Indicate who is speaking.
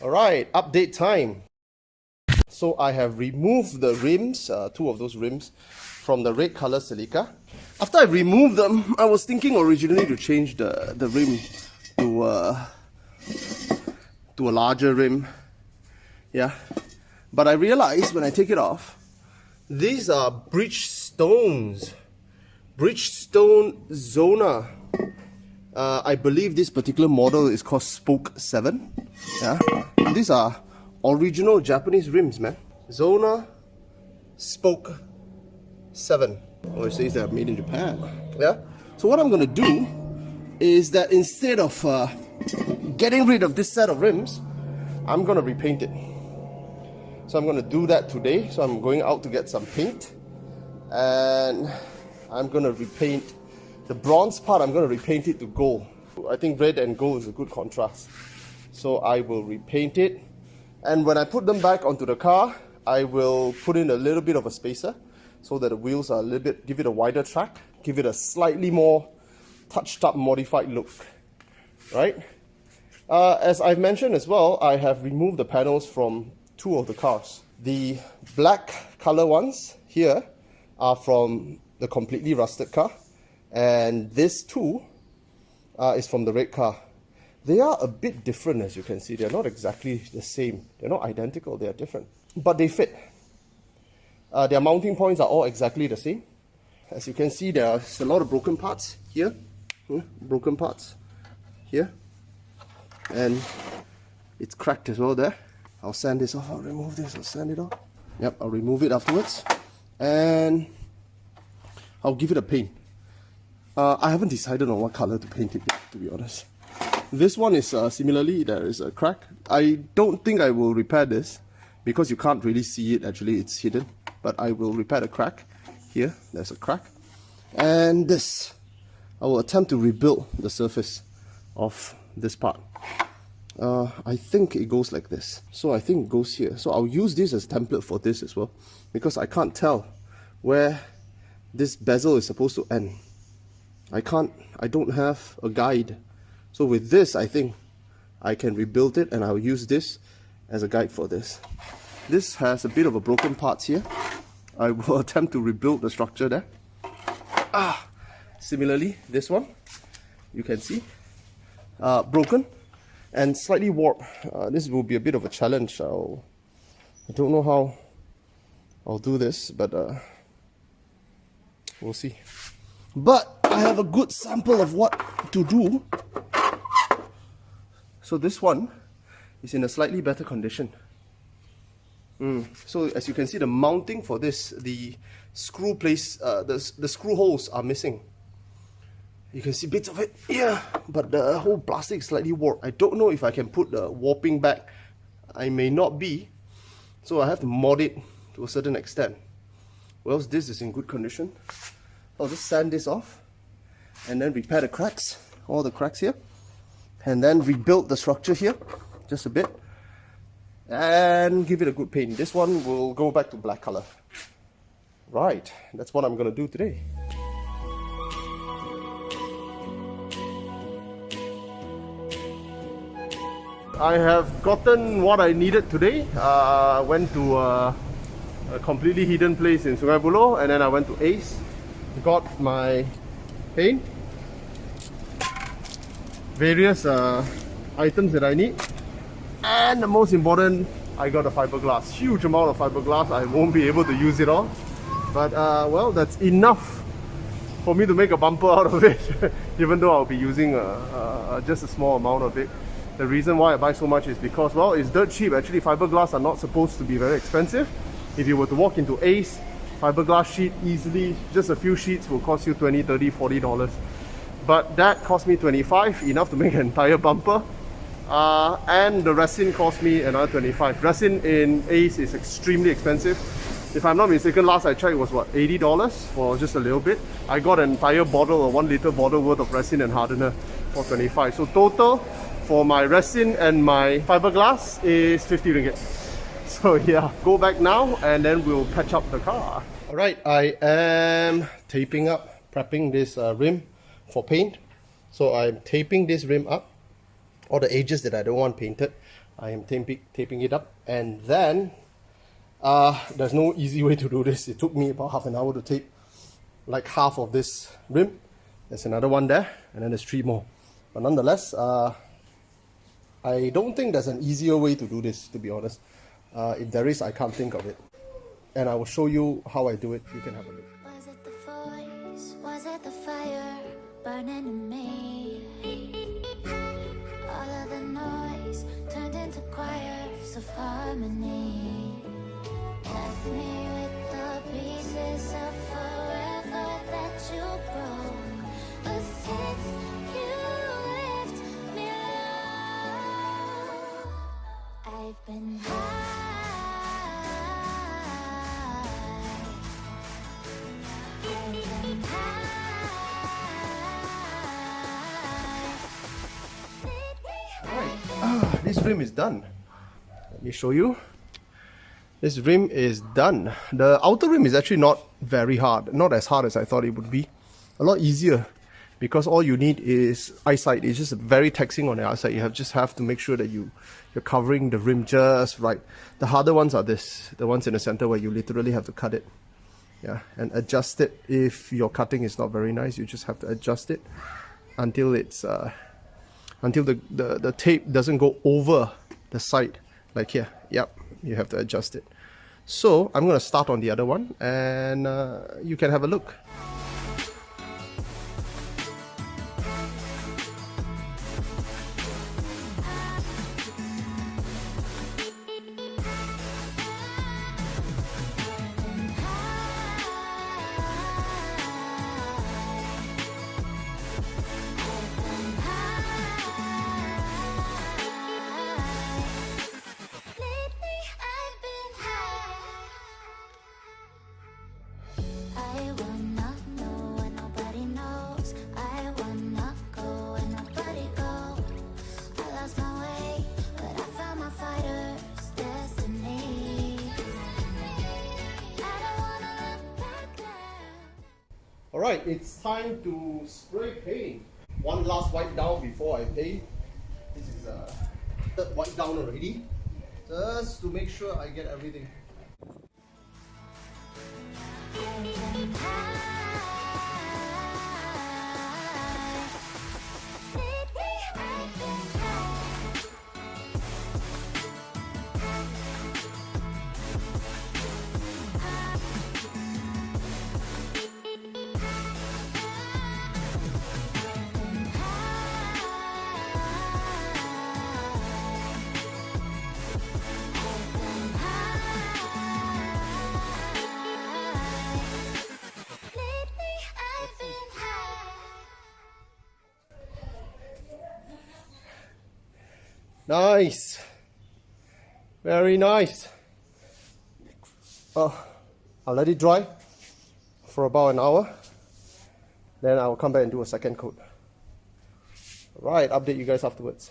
Speaker 1: Alright, update time. So I have removed the rims, two of those rims, from the red color Celica. After I removed them, I was thinking originally to change the rim to a larger rim. Yeah. But I realized when I take it off, these are Bridgestone Zona. I believe this particular model is called Spoke 7. Yeah, these are original Japanese rims, man. Zona Spoke 7. Oh, it says they're made in Japan. Yeah. So what I'm gonna do is that instead of getting rid of this set of rims, I'm gonna repaint it. So I'm gonna do that today. So I'm going out to get some paint, and I'm gonna repaint the bronze part. I'm gonna repaint it to gold. I think red and gold is a good contrast. So I will repaint it, and when I put them back onto the car, I will put in a little bit of a spacer so that the wheels are a little bit, give it a wider track, give it a slightly more touched up, modified look, right? As I've mentioned as well, I have removed the panels from two of the cars. The black color ones here are from the completely rusted car, and this too is from the red car. They are a bit different, as you can see. They're not exactly the same. They're not identical, they are different. But they fit. Their mounting points are all exactly the same. As you can see, there's a lot of broken parts here. Broken parts here. And it's cracked as well there. I'll sand this off, I'll remove this, I'll sand it off. Yep, I'll remove it afterwards. And I'll give it a paint. I haven't decided on what color to paint it yet, to be honest. This one is similarly, there is a crack. I don't think I will repair this because you can't really see it, actually it's hidden. But I will repair the crack. Here, there's a crack. And this, I will attempt to rebuild the surface of this part. I think it goes like this. So I think it goes here. So I'll use this as a template for this as well, because I can't tell where this bezel is supposed to end. I don't have a guide. So with this, I think I can rebuild it, and I'll use this as a guide for this. This has a bit of a broken parts here. I will attempt to rebuild the structure there. Similarly, this one, you can see, broken and slightly warped. This will be a bit of a challenge. I don't know how I'll do this, but we'll see. But I have a good sample of what to do. So this one is in a slightly better condition. So as you can see, the mounting for this, the screw place, the screw holes are missing. You can see bits of it here, but the whole plastic is slightly warped. I don't know if I can put the warping back. I may not be, so I have to mod it to a certain extent. Well, this is in good condition. I'll just sand this off and then repair the cracks, all the cracks here, and then rebuild the structure here just a bit and give it a good paint. This one will go back to black color. Right, that's what I'm gonna do today. I have gotten what I needed today. I went to a completely hidden place in Sungai Buloh, and then I went to Ace, got my paint, various items that I need, and the most important, I got a fiberglass. Huge amount of fiberglass. I won't be able to use it all, but well, that's enough for me to make a bumper out of it. Even though I'll be using just a small amount of it. The reason why I buy so much is because, well, it's dirt cheap. Actually, fiberglass are not supposed to be very expensive. If you were to walk into Ace, fiberglass sheet easily, just a few sheets will cost you $20, $30, $40. But that cost me $25, enough to make an entire bumper. And the resin cost me another $25. Resin in Ace is extremely expensive. If I'm not mistaken, last I checked was what, $80 for just a little bit. I got an entire bottle, a 1 liter bottle worth of resin and hardener for 25. So total for my resin and my fiberglass is 50 ringgit. So yeah, go back now and then we'll patch up the car. Alright, I am taping up, prepping this rim for paint. So I'm taping this rim up, all the edges that I don't want painted. I am taping it up, and then there's no easy way to do this. It took me about half an hour to tape like half of this rim. There's another one there, and then there's 3 more. But nonetheless, I don't think there's an easier way to do this, to be honest. If there is, I can't think of it. And I will show you how I do it. You can have a look.
Speaker 2: Was it the voice? Was it the fire burning in me? All of the noise turned into choirs of harmony. Left me with the pieces of forever that you broke. But since you left me alone, I've been high.
Speaker 1: This rim is done. Let me show you. This rim is done. The outer rim is actually not very hard. Not as hard as I thought it would be. A lot easier because all you need is eyesight. It's just very taxing on the eyesight. You just have to make sure that you're covering the rim just right. The harder ones are the ones in the center where you literally have to cut it. Yeah, and adjust it. If your cutting is not very nice, you just have to adjust it until it's until the tape doesn't go over the side, like here. Yep, you have to adjust it. So I'm going to start on the other one, and you can have a look. Alright, it's time to spray paint. One last wipe down before I paint. This is third wipe down already, just to make sure I get everything. Nice, very nice. I'll let it dry for about an hour, then I'll come back and do a second coat. Alright, update you guys afterwards.